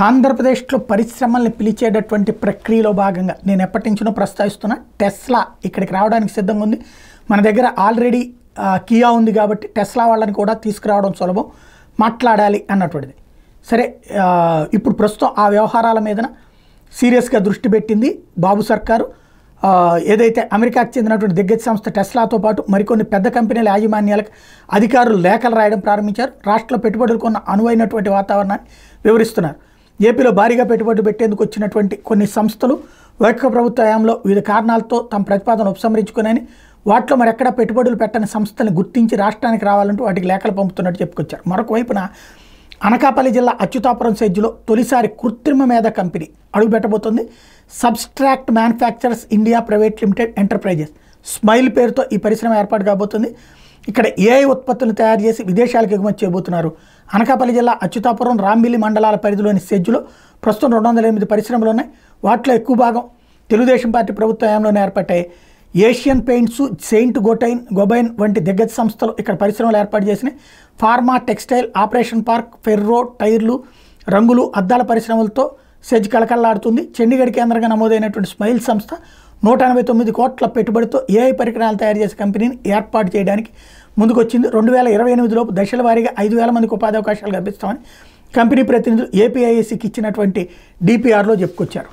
ఆంధ్రప్రదేశ్లో పరిశ్రమల్ని పిలిచేటటువంటి ప్రక్రియలో భాగంగా నేను ఎప్పటి నుంచో ప్రస్తావిస్తున్నా. టెస్లా ఇక్కడికి రావడానికి సిద్ధంగా ఉంది. మన దగ్గర ఆల్రెడీ కియా ఉంది కాబట్టి టెస్లా వాళ్ళని కూడా తీసుకురావడం సులభం, మాట్లాడాలి అన్నటువంటిది. సరే, ఇప్పుడు ప్రస్తుతం ఆ వ్యవహారాల మీదన సీరియస్గా దృష్టి పెట్టింది బాబు సర్కారు. ఏదైతే అమెరికాకు చెందినటువంటి దిగ్గజ సంస్థ టెస్లాతో పాటు మరికొన్ని పెద్ద కంపెనీల యాజమాన్యాలకు అధికారులు లేఖలు రాయడం ప్రారంభించారు. రాష్ట్రంలో పెట్టుబడులకు ఉన్న అనువైనటువంటి వాతావరణాన్ని వివరిస్తున్నారు. ఏపీలో భారీగా పెట్టుబడులు పెట్టేందుకు వచ్చినటువంటి కొన్ని సంస్థలు వైకాపా ప్రభుత్వ హయాంలో వివిధ కారణాలతో తమ ప్రతిపాదన ఉపసంహరించుకుని వాటిలో మరెక్కడా పెట్టుబడులు పెట్టని సంస్థలను గుర్తించి రాష్ట్రానికి రావాలంటూ వాటికి లేఖలు పంపుతున్నట్టు చెప్పుకొచ్చారు. మరొక వైపున అనకాపల్లి జిల్లా అచ్యుతాపురం సెజ్లో తొలిసారి కృత్రిమ మేధ కంపెనీ అడుగుపెట్టబోతోంది. Substrate manufacturers India private limited enterprises smile పేరుతో ఈ పరిశ్రమ ఏర్పాటు కాబోతుంది. ఇక్కడ ఏఐ ఉత్పత్తులను తయారు చేసి విదేశాలకు ఎగుమతి చేయబోతున్నారు. అనకాపల్లి జిల్లా అచ్యుతాపురం, రాంబిల్లి మండలాల పరిధిలోని సెజ్లో ప్రస్తుతం 208 పరిశ్రమలు ఉన్నాయి. వాటిలో ఎక్కువ భాగం తెలుగుదేశం పార్టీ ప్రభుత్వ హయాంలోనే ఏర్పడ్డాయి. ఏషియన్ పెయింట్స్, సెయింట్ గొబైన్ వంటి దిగ్గజ సంస్థలు ఇక్కడ పరిశ్రమలు ఏర్పాటు చేసినాయి. Pharma, textile, operation park, ferro, టైర్లు, రంగులు, అద్దాల పరిశ్రమలతో సెజ్ కళకళలాడుతుంది. చండీగఢ్ కేంద్రంగా నమోదైనటువంటి స్మైల్ సంస్థ 189 కోట్ల పెట్టుబడితో ఏఐ పరికరాలు తయారు చేసే కంపెనీని ఏర్పాటు చేయడానికి ముందుకొచ్చింది. 2028లోపు దశల వారీగా 5,000 మందికి ఉపాధి అవకాశాలు కల్పిస్తామని కంపెనీ ప్రతినిధులు ఏపీఐఏసీకి ఇచ్చినటువంటి డిపిఆర్లో చెప్పుకొచ్చారు.